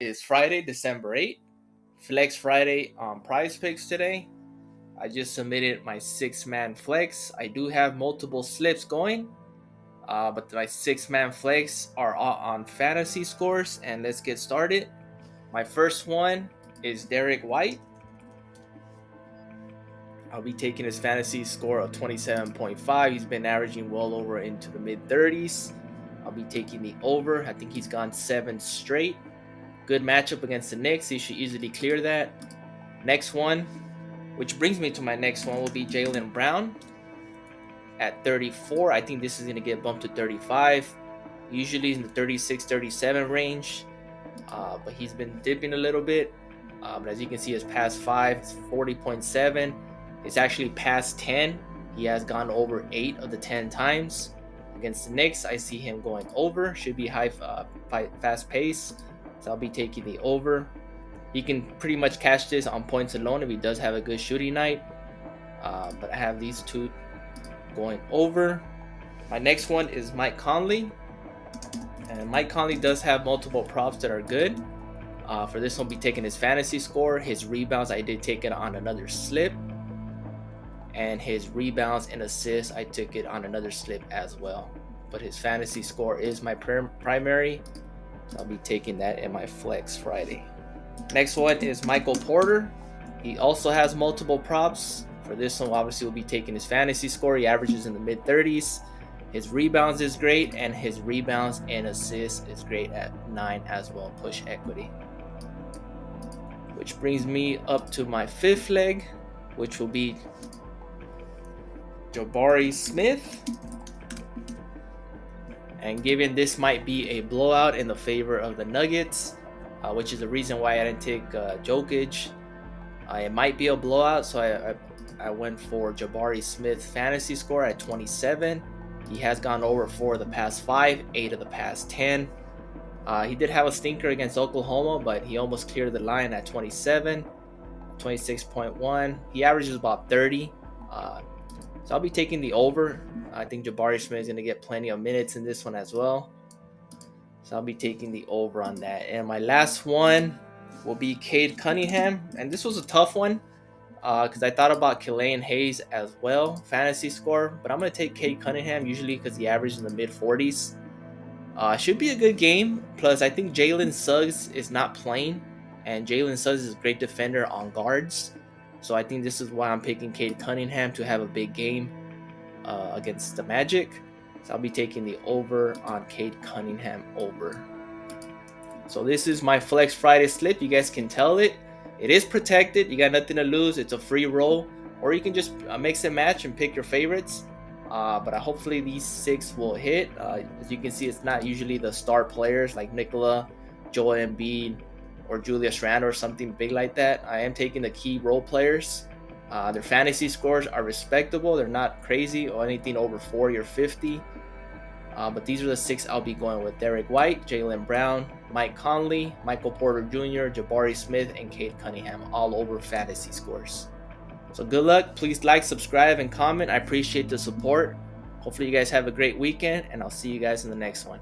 Is Friday, December 8th. Flex Friday on Prize Picks today. I just submitted my 6-man flex. I do have multiple slips going, but my 6-man flex are all on fantasy scores. And let's get started. My first one is Derek White. I'll be taking his fantasy score of 27.5. He's been averaging well over into the mid 30s. I'll be taking the over. I think he's gone 7 straight. Good matchup against the Knicks. He should easily clear that. Next one, which brings me to my next one, will be Jaylen Brown at 34. I think this is going to get bumped to 35. Usually in the 36, 37 range. But he's been dipping a little bit. But as you can see, his past 5 is 40.7. It's actually past 10. He has gone over 8 of the 10 times. Against the Knicks, I see him going over. Should be fast pace. So I'll be taking the over. He can pretty much catch this on points alone if he does have a good shooting night. But I have these two going over. My next one is Mike Conley. And Mike Conley does have multiple props that are good. For this one, I'll be taking his fantasy score. His rebounds, I did take it on another slip. And his rebounds and assists, I took it on another slip as well. But his fantasy score is my primary. I'll be taking that in my flex Friday. Next one is Michael Porter. He also has multiple props. For this one, obviously, we'll be taking his fantasy score. He averages in the mid 30s. His rebounds is great, and his rebounds and assists is great at 9 as well. Push equity. Which brings me up to my 5th leg, which will be Jabari Smith. And given this might be a blowout in the favor of the Nuggets, which is the reason why I didn't take Jokic, it might be a blowout, so I went for Jabari Smith fantasy score at 27. He has gone over 4 of the past 5, 8 of the past 10. He did have a stinker against Oklahoma, but he almost cleared the line at 27, 26.1. He averages about 30. So I'll be taking the over. I think Jabari Smith is going to get plenty of minutes in this one as well. So I'll be taking the over on that. And my last one will be Kade Cunningham. And this was a tough one because I thought about Killian Hayes as well, fantasy score. But I'm going to take Kade Cunningham usually because he averages in the mid 40s. Should be a good game. Plus, I think Jalen Suggs is not playing. And Jalen Suggs is a great defender on guards. So I think this is why I'm picking Kade Cunningham to have a big game against the Magic. So I'll be taking the over on Kade Cunningham over. So this is my Flex Friday slip. You guys can tell it. It is protected. You got nothing to lose. It's a free roll. Or you can just mix and match and pick your favorites. But hopefully these 6 will hit. As you can see, it's not usually the star players like Nikola, Joel Embiid, or Julius Randle or something big like that. I am taking the key role players. Their fantasy scores are respectable. They're not crazy or anything over 40 or 50. But these are the 6 I'll be going with. Derek White, Jaylen Brown, Mike Conley, Michael Porter Jr., Jabari Smith, and Kade Cunningham, all over fantasy scores. So good luck. Please like, subscribe, and comment. I appreciate the support. Hopefully you guys have a great weekend, and I'll see you guys in the next one.